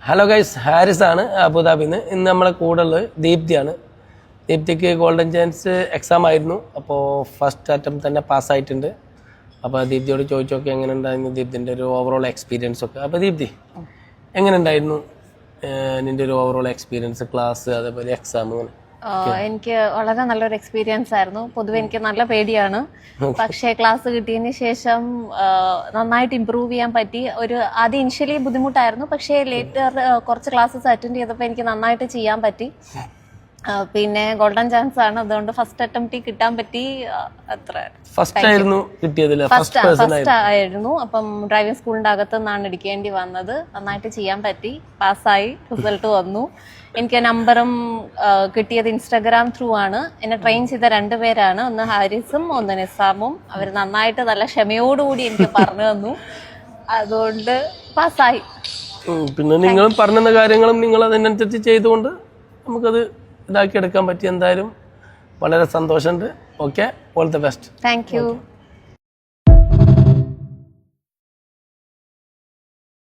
Hello guys, Haris ആണ് അബുദാബിയിൽ നിന്ന്. ഇന്ന് നമ്മളെ കൂടെ ഉള്ളത് ദീപ്തിയാണ്. ദീപ്തിക്ക് ഗോൾഡൻ ചാൻസ് എക്സാം ആയിരുന്നു. അപ്പോൾ ഫസ്റ്റ് അറ്റംപ്റ്റ് തന്നെ പാസ്സായിട്ടുണ്ട്. അപ്പോൾ ദീപ്തിയോട് ചോദിച്ചു നോക്കി എങ്ങനെ ഉണ്ടായിരുന്നു ദീപ്തിൻ്റെ ഒരു ഓവറോൾ എക്സ്പീരിയൻസ് ഒക്കെ. അപ്പോൾ ദീപ്തി, എങ്ങനെ ഉണ്ടായിരുന്നു നിൻ്റെ ഒരു ഓവറോൾ എക്സ്പീരിയൻസ്, ക്ലാസ് അതേപോലെ എക്സാം? അങ്ങനെ എനിക്ക് വളരെ നല്ലൊരു എക്സ്പീരിയൻസ് ആയിരുന്നു. പൊതുവെ എനിക്ക് നല്ല പേടിയാണ്, പക്ഷേ ക്ലാസ് കിട്ടിയതിന് ശേഷം നന്നായിട്ട് ഇമ്പ്രൂവ് ചെയ്യാൻ പറ്റി. ആദ്യം ഇനിഷ്യലി ബുദ്ധിമുട്ടായിരുന്നു, പക്ഷേ ലേറ്റർ കുറച്ച് ക്ലാസ്സസ് അറ്റൻഡ് ചെയ്തപ്പോൾ എനിക്ക് നന്നായിട്ട് ചെയ്യാൻ പറ്റി. പിന്നെ ഗോൾഡൻ ചാൻസ് ആണ്, അതുകൊണ്ട് ഫസ്റ്റ് അറ്റംപ്റ്റ് കിട്ടാൻ പറ്റി. അത്ര ഫസ്റ്റ് ആയിരുന്നു. അപ്പം ഡ്രൈവിംഗ് സ്കൂളിന്റെ അകത്ത് നിന്നാണ് എടുക്കേണ്ടി വന്നത്. നന്നായിട്ട് ചെയ്യാൻ പറ്റി, പാസ്സായി, റിസൾട്ട് വന്നു. എനിക്ക് നമ്പറും കിട്ടിയത് ഇൻസ്റ്റാഗ്രാം ത്രൂ ആണ്. എന്നെ ട്രെയിൻ ചെയ്ത 2 പേരാണ്, ഒന്ന് ഹാരിസും ഒന്ന് നിസാമും. അവർ നന്നായിട്ട് നല്ല ക്ഷമയോടുകൂടി എനിക്ക് പറഞ്ഞു തന്നു, അതുകൊണ്ട് പാസ്സായി. പിന്നെ നിങ്ങൾ പറഞ്ഞ കാര്യങ്ങളും നിങ്ങൾ അതിനനുസരിച്ച് ചെയ്തുകൊണ്ട് നമുക്കത് ഇതാക്കി എടുക്കാൻ പറ്റി. എന്തായാലും വളരെ സന്തോഷമുണ്ട്. Okay, all the best. Thank you.